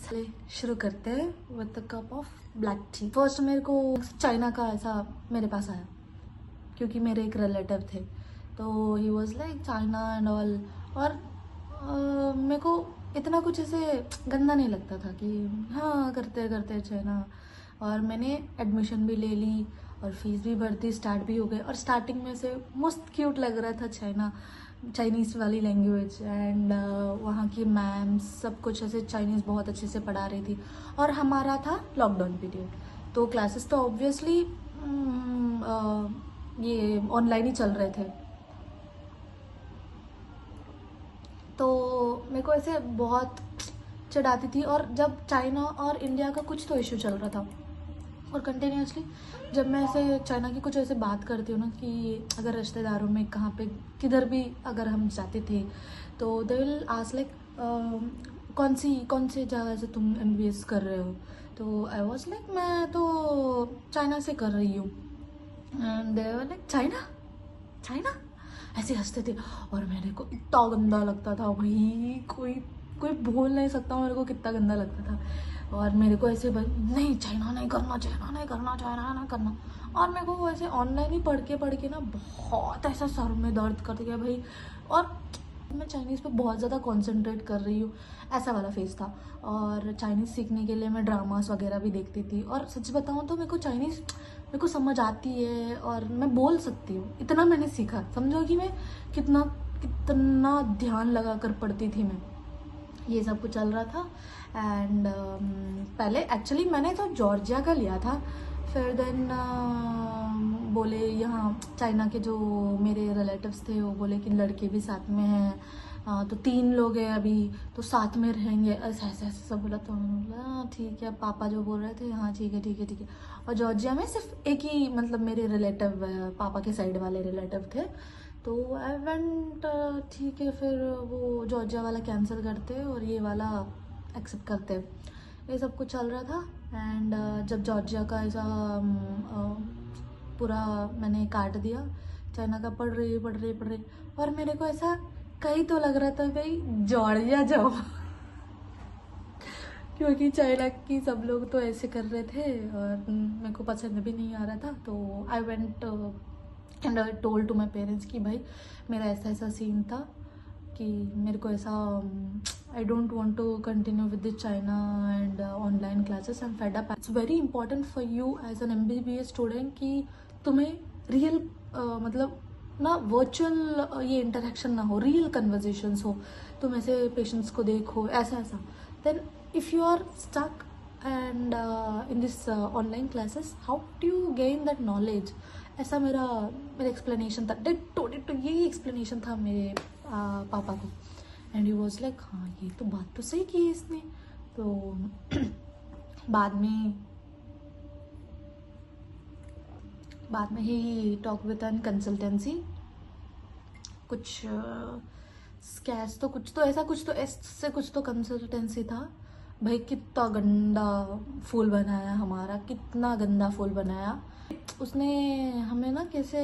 चलिए शुरू करते हैं with the cup of black T. First मेरे को चाइना का ऐसा मेरे पास आया क्योंकि मेरे एक रिलेटिव थे, तो he was like China and all. और मेरे को इतना कुछ ऐसे गंदा नहीं लगता था कि हाँ करते करते चाइना। और मैंने एडमिशन भी ले ली और फीस भी भरती स्टार्ट भी हो गए। और स्टार्टिंग में से मस्त क्यूट लग रहा था चाइनीज़ वाली लैंग्वेज एंड वहाँ की मैम सब कुछ ऐसे चाइनीज़ बहुत अच्छे से पढ़ा रही थी। और हमारा था लॉकडाउन पीरियड, तो क्लासेस तो ऑब्वियसली ये ऑनलाइन ही चल रहे थे। तो मेरे को ऐसे बहुत चिढ़ाती थी। और जब चाइना और इंडिया का कुछ तो इशू चल रहा था और कंटिन्यूसली जब मैं ऐसे चाइना की कुछ ऐसे बात करती हूँ ना कि अगर रिश्तेदारों में कहाँ पे किधर भी अगर हम जाते थे तो दे विल आस्क लाइक कौन सी जगह से तुम MBS कर रहे हो। तो आई वाज लाइक मैं तो चाइना से कर रही हूँ। And they were like China China ऐसे हंसते थे। और मेरे को इतना गंदा लगता था भाई, कोई कोई बोल नहीं सकता मेरे को कितना गंदा लगता था। और मेरे को ऐसे नहीं चाइना नहीं करना, चाइना नहीं करना, चाइना नहीं करना। और मेरे को वैसे ऑनलाइन ही पढ़ के ना बहुत ऐसा सर में दर्द कर गया भाई। और मैं चाइनीज़ पे बहुत ज़्यादा कंसंट्रेट कर रही हूँ, ऐसा वाला फेस था। और चाइनीज़ सीखने के लिए मैं ड्रामास वगैरह भी देखती थी। और सच बताऊँ तो मेरे को समझ आती है और मैं बोल सकती हूँ, इतना मैंने सीखा। समझो कि मैं कितना कितना ध्यान लगा कर पढ़ती थी मैं। ये सब कुछ चल रहा था। एंड पहले एक्चुअली मैंने तो जॉर्जिया का लिया था। फिर देन बोले यहाँ चाइना के जो मेरे रिलेटिव्स थे वो बोले कि लड़के भी साथ में हैं, तो 3 लोग हैं अभी, तो साथ में रहेंगे, ऐसा ऐसा ऐसा सब बोला। तो मैंने बोला ठीक है, पापा जो बोल रहे थे हाँ ठीक है ठीक है ठीक है। और जॉर्जिया में सिर्फ एक ही मतलब मेरे रिलेटिव पापा के साइड वाले रिलेटिव थे। तो आई वेंट ठीक है, फिर वो जॉर्जिया वाला कैंसिल करते और ये वाला एक्सेप्ट करते। ये सब कुछ चल रहा था। एंड जब जॉर्जिया का ऐसा पूरा मैंने काट दिया, चाइना का पढ़ रही। और मेरे को ऐसा कहीं तो लग रहा था भाई जॉर्जिया जाओ क्योंकि चाइना की सब लोग तो ऐसे कर रहे थे और मेरे को पसंद भी नहीं आ रहा था। तो I went and I told to my parents कि भाई मेरा ऐसा ऐसा सीन था कि मेरे को ऐसा I don't want to continue with the China and online classes, I am fed up. It's very important for you as an MBBS student कि तुम्हें रियल मतलब ना वर्चुअल ये इंटरेक्शन ना हो, रियल कन्वर्जेशंस हो, तुम ऐसे पेशेंट्स को देखो ऐसा ऐसा। Then if you are stuck and in this online classes how do you gain that knowledge. ऐसा मेरा एक्सप्लेनेशन था, डिट यही एक्सप्लेनेशन था मेरे पापा को। एंड ही वॉज लाइक हाँ ये तो बात तो सही की है इसने। तो बाद में ही टॉक विद एन कंसल्टेंसी, कुछ स्कैच तो कुछ तो ऐसे कुछ तो कंसल्टेंसी था भाई। कितना गंदा फूल बनाया हमारा, कितना गंदा फूल बनाया उसने हमें ना। कैसे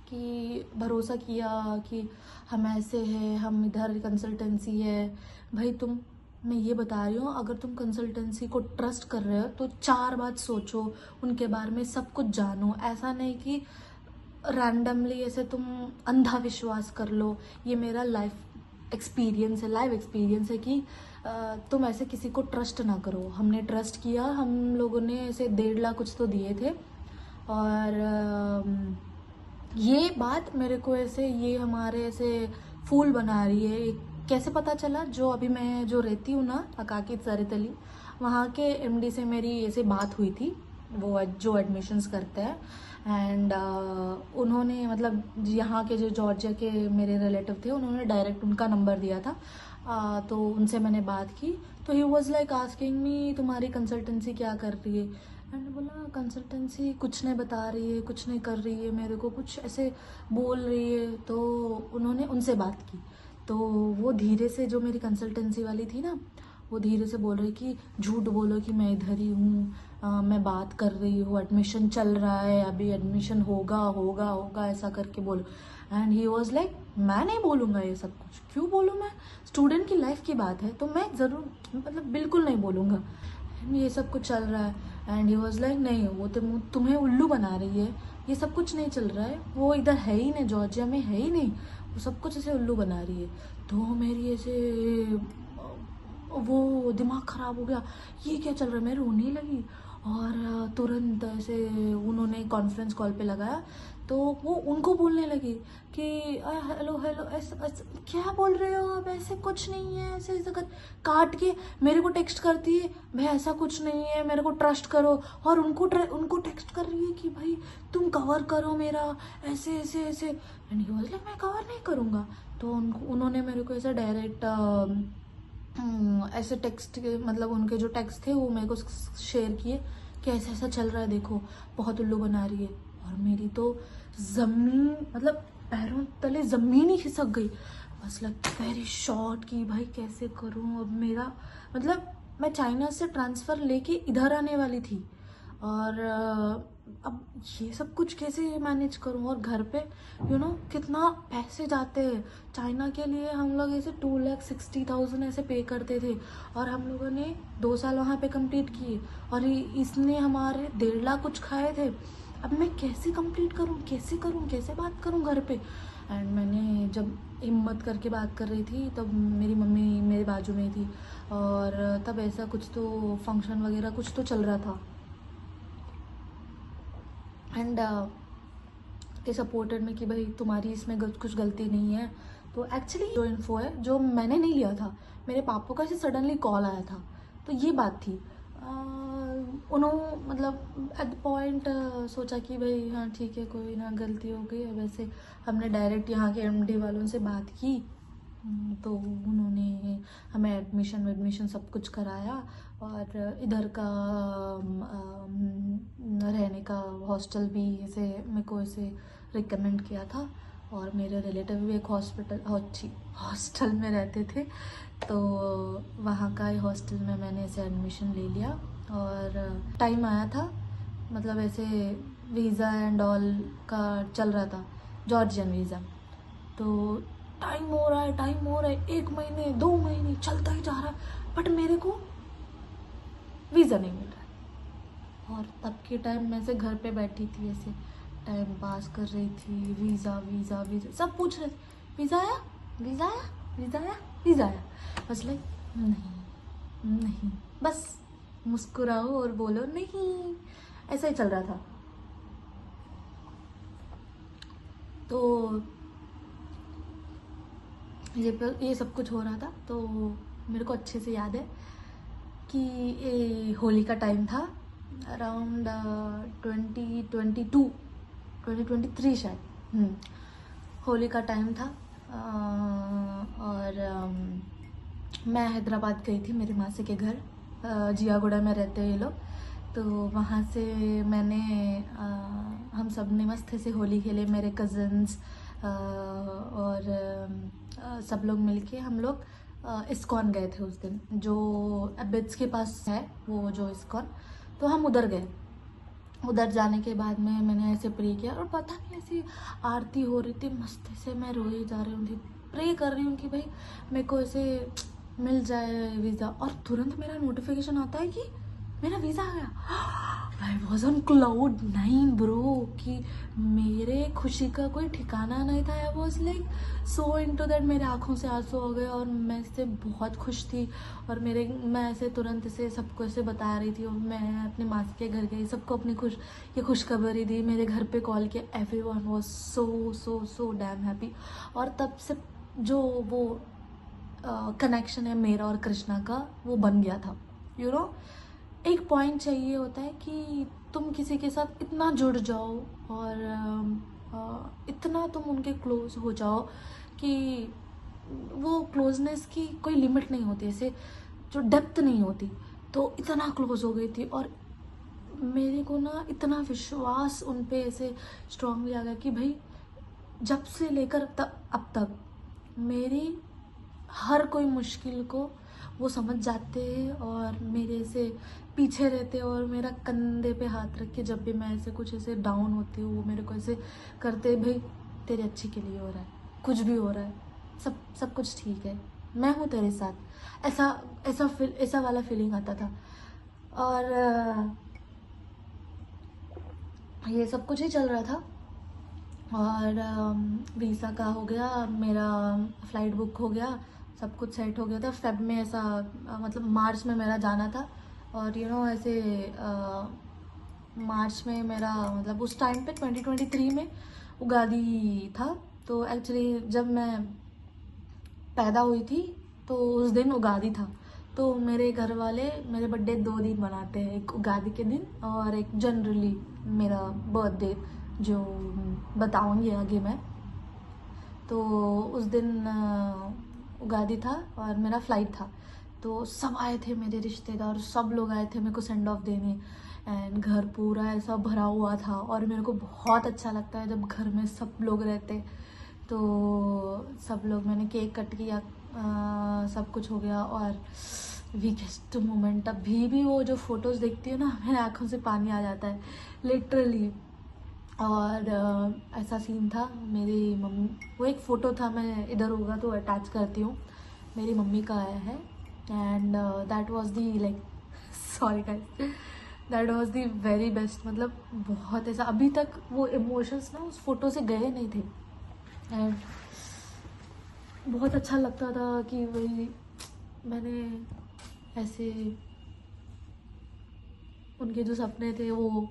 कि भरोसा किया कि हम ऐसे हैं, हम इधर कंसल्टेंसी है। भाई मैं ये बता रही हूँ, अगर तुम कंसल्टेंसी को ट्रस्ट कर रहे हो तो 4 बात सोचो, उनके बारे में सब कुछ जानो। ऐसा नहीं कि रैंडमली ऐसे तुम अंधा विश्वास कर लो। ये मेरा लाइव एक्सपीरियंस है कि तुम ऐसे किसी को ट्रस्ट ना करो। हमने ट्रस्ट किया, हम लोगों ने ऐसे 1.5 लाख कुछ तो दिए थे। और ये बात मेरे को ऐसे ये हमारे ऐसे फूल बना रही है। कैसे पता चला, जो अभी मैं जो रहती हूँ ना अकाकी सरितली, वहाँ के MD से मेरी ऐसे बात हुई थी, वो जो एडमिशन्स करते हैं। एंड उन्होंने मतलब यहाँ के जो जॉर्जिया के मेरे रिलेटिव थे उन्होंने डायरेक्ट उनका नंबर दिया था। तो उनसे मैंने बात की तो he was like asking me तुम्हारी कंसल्टेंसी क्या कर रही है। मैंने बोला कंसल्टेंसी कुछ नहीं बता रही है, कुछ नहीं कर रही है, मेरे को कुछ ऐसे बोल रही है। तो उन्होंने उनसे बात की तो वो धीरे से, जो मेरी कंसल्टेंसी वाली थी ना, वो धीरे से बोल रही कि झूठ बोलो कि मैं इधर ही हूँ, मैं बात कर रही हूँ, एडमिशन चल रहा है, अभी एडमिशन होगा होगा होगा ऐसा करके बोलो। एंड ही वॉज लाइक मैं नहीं बोलूँगा ये सब कुछ, क्यों बोलूँ मैं? स्टूडेंट की लाइफ की बात है तो मैं ज़रूर मतलब बिल्कुल नहीं बोलूँगा ये सब कुछ चल रहा है। एंड ही वॉज लाइक नहीं, वो तो तुम्हें उल्लू बना रही है, ये सब कुछ नहीं चल रहा है, वो इधर है ही नहीं, जॉर्जिया में है ही नहीं, वो सब कुछ ऐसे उल्लू बना रही है। तो मेरी ऐसे वो दिमाग ख़राब हो गया, ये क्या चल रहा है, मैं रोने लगी। और तुरंत ऐसे उन्होंने कॉन्फ्रेंस कॉल पे लगाया तो वो उनको बोलने लगी कि हेलो हेलो ऐसे क्या बोल रहे हो आप, ऐसे कुछ नहीं है, ऐसे ऐसे कर काट के मेरे को टेक्स्ट करती है, भाई ऐसा कुछ नहीं है, मेरे को ट्रस्ट करो। और उनको टेक्स्ट कर रही है कि भाई तुम कवर करो मेरा, ऐसे ऐसे ऐसे। एंड ही वाज लाइक मैं कवर नहीं करूँगा। तो उन्होंने मेरे को ऐसा डायरेक्ट ऐसे टेक्स्ट मतलब उनके जो टेक्स्ट थे वो मेरे को शेयर किए कि ऐसा ऐसा चल रहा है, देखो बहुत उल्लू बना रही है। और मेरी तो ज़मीन मतलब पैरों तले ज़मीन ही खिसक गई। बस लग वेरी शॉर्ट कि भाई कैसे करूँ अब। मेरा मतलब मैं चाइना से ट्रांसफ़र लेके इधर आने वाली थी और अब ये सब कुछ कैसे मैनेज करूँ। और घर पे कितना पैसे जाते हैं चाइना के लिए। हम लोग ऐसे 2,60,000 ऐसे पे करते थे और हम लोगों ने 2 साल वहाँ पे कंप्लीट किए और इसने हमारे 1.5 लाख कुछ खाए थे। अब मैं कैसे कंप्लीट करूँ, कैसे बात करूँ घर पे। एंड मैंने जब हिम्मत करके बात कर रही थी तब मेरी मम्मी मेरे बाजू में थी और तब ऐसा कुछ तो फंक्शन वगैरह कुछ तो चल रहा था। एंड ये सपोर्टेड में कि भाई तुम्हारी इसमें कुछ गलती नहीं है। तो एक्चुअली जो इन्फो है जो मैंने नहीं लिया था, मेरे पापा का ऐसे सडनली कॉल आया था, तो ये बात थी। उन्होंने मतलब एट द पॉइंट सोचा कि भाई हाँ ठीक है कोई ना, गलती हो गई है। वैसे हमने डायरेक्ट यहाँ के एमडी वालों से बात की तो उन्होंने हमें एडमिशन सब कुछ कराया और इधर का रहने का हॉस्टल भी ऐसे मेरे को ऐसे रिकमेंड किया था। और मेरे रिलेटिव भी एक हॉस्टल में रहते थे तो वहाँ का ही हॉस्टल में मैंने ऐसे एडमिशन ले लिया। और टाइम आया था मतलब ऐसे वीज़ा एंड ऑल का चल रहा था, जॉर्जियन वीज़ा। तो टाइम हो रहा है 1 महीने 2 महीने चलता ही जा रहा है बट मेरे को वीज़ा नहीं मिल रहा है। और तब के टाइम मैं से घर पे बैठी थी ऐसे टाइम पास कर रही थी, वीज़ा वीज़ा वीज़ा सब पूछ रहे थे, वीज़ा आया वीज़ा आया वीज़ा आया वीज़ा आया। बस लाइक नहीं बस मुस्कुराओ और बोलो नहीं, ऐसा ही चल रहा था। तो ये सब कुछ हो रहा था। तो मेरे को अच्छे से याद है कि ये होली का टाइम था अराउंड 2023 शायद। होली का टाइम था और मैं हैदराबाद गई थी मेरे मासी के घर, जियागुड़ा में रहते हैं ये लोग। तो वहाँ से मैंने हम सब ने मस्त से होली खेले, मेरे कज़न्स और सब लोग मिलके हम लोग इस्कॉन गए थे उस दिन, जो अबिट्स के पास है वो जो इस्कॉन। तो हम उधर गए। उधर जाने के बाद में मैंने ऐसे प्रे किया और पता नहीं ऐसी आरती हो रही थी, मस्त से मैं रोए जा रही हूँ, प्रे कर रही हूँ कि भाई मेरे को ऐसे मिल जाए वीज़ा। और तुरंत मेरा नोटिफिकेशन आता है कि मेरा वीज़ा आ गया। I was on cloud 9 bro कि मेरे खुशी का कोई ठिकाना नहीं था। I was like so into that, मेरे आँखों से आंसू हो गए और मैं इससे बहुत खुश थी। और मैं ऐसे तुरंत से सबको ऐसे बता रही थी और मैं अपने मासी के घर गई, सबको अपनी ये खुशखबरी दी, मेरे घर पे कॉल किया। Everyone was so so so damn happy. और तब से जो वो कनेक्शन है मेरा और कृष्णा का वो बन गया था। एक पॉइंट चाहिए होता है कि तुम किसी के साथ इतना जुड़ जाओ और इतना तुम उनके क्लोज हो जाओ कि वो क्लोजनेस की कोई लिमिट नहीं होती, ऐसे जो डेप्थ नहीं होती। तो इतना क्लोज हो गई थी और मेरे को ना इतना विश्वास उन पे ऐसे स्ट्रांगली आ गया कि भाई जब से लेकर अब तक मेरी हर कोई मुश्किल को वो समझ जाते हैं और मेरे से पीछे रहते हैं और मेरा कंधे पे हाथ रख के जब भी मैं ऐसे कुछ ऐसे डाउन होती हूँ वो मेरे को ऐसे करते, भाई तेरे अच्छे के लिए हो रहा है, कुछ भी हो रहा है, सब कुछ ठीक है, मैं हूँ तेरे साथ, ऐसा वाला फीलिंग आता था। और ये सब कुछ ही चल रहा था। और वीज़ा का हो गया, मेरा फ़्लाइट बुक हो गया, सब कुछ सेट हो गया था। फेब में ऐसा मतलब मार्च में मेरा जाना था। और ऐसे मार्च में मेरा मतलब उस टाइम पे 2023 में उगादी था। तो एक्चुअली जब मैं पैदा हुई थी तो उस दिन उगादी था। तो मेरे घर वाले मेरे बर्थडे 2 दिन मनाते हैं, एक उगादी के दिन और एक जनरली मेरा बर्थडे, जो बताऊंगी आगे मैं। तो उस दिन उगादी था और मेरा फ़्लाइट था। तो सब आए थे, मेरे रिश्तेदार सब लोग आए थे मेरे को सेंड ऑफ देने। एंड घर पूरा ऐसा भरा हुआ था और मेरे को बहुत अच्छा लगता है जब घर में सब लोग रहते। तो सब लोग, मैंने केक कट किया, सब कुछ हो गया। और वीकेस्ट मोमेंट, अभी भी वो जो फ़ोटोज़ देखती हूँ ना, मेरे आँखों से पानी आ जाता है लिटरली। और ऐसा सीन था, मेरी मम्मी, वो एक फ़ोटो था, मैं इधर होगा तो अटैच करती हूँ, मेरी मम्मी का आया है। And that was the like sorry guys, that was the very best. मतलब बहुत ऐसा, अभी तक वो इमोशंस ना उस फोटो से गए नहीं थे। एंड बहुत अच्छा लगता था कि वही मैंने ऐसे उनके जो सपने थे वो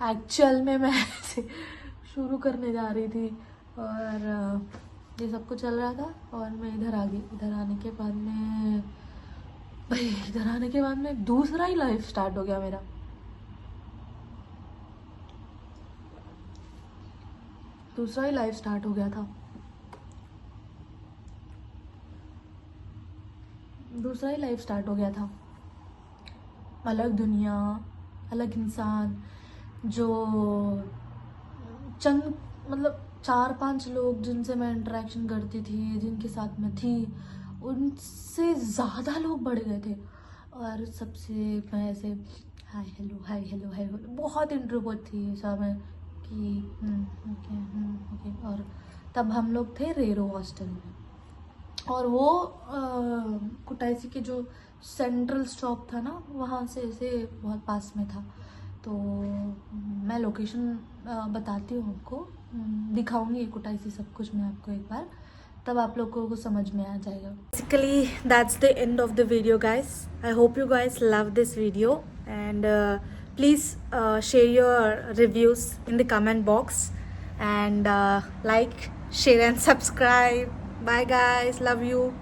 एक्चुअल में मैं ऐसे शुरू करने जा रही थी। और ये सब कुछ चल रहा था और मैं इधर आ गई। इधर आने के बाद में भाई, इधर आने के बाद में दूसरा ही लाइफ स्टार्ट हो गया मेरा। दूसरा ही लाइफ स्टार्ट हो गया था। दूसरा ही लाइफ स्टार्ट हो गया था। अलग दुनिया, अलग इंसान, जो चंद मतलब 4-5 लोग जिनसे मैं इंटरेक्शन करती थी, जिनके साथ मैं थी, उनसे ज़्यादा लोग बढ़ गए थे। और सबसे मैं ऐसे hi hello hi hello hi hello, बहुत इंट्रोवर्ट थी ऐसा मैं कि ओके। और तब हम लोग थे रेरो हॉस्टल में, और वो कुटाइसी के जो सेंट्रल स्टॉप था ना, वहाँ से ऐसे बहुत पास में था। तो मैं लोकेशन बताती हूँ आपको, दिखाऊंगी कुटाइसी सब कुछ मैं आपको एक बार, तब आप लोगों को समझ में आ जाएगा। Basically that's the end of the video guys. I hope you guys love this video and please share your reviews in the comment box and like, share and subscribe. Bye guys, love you.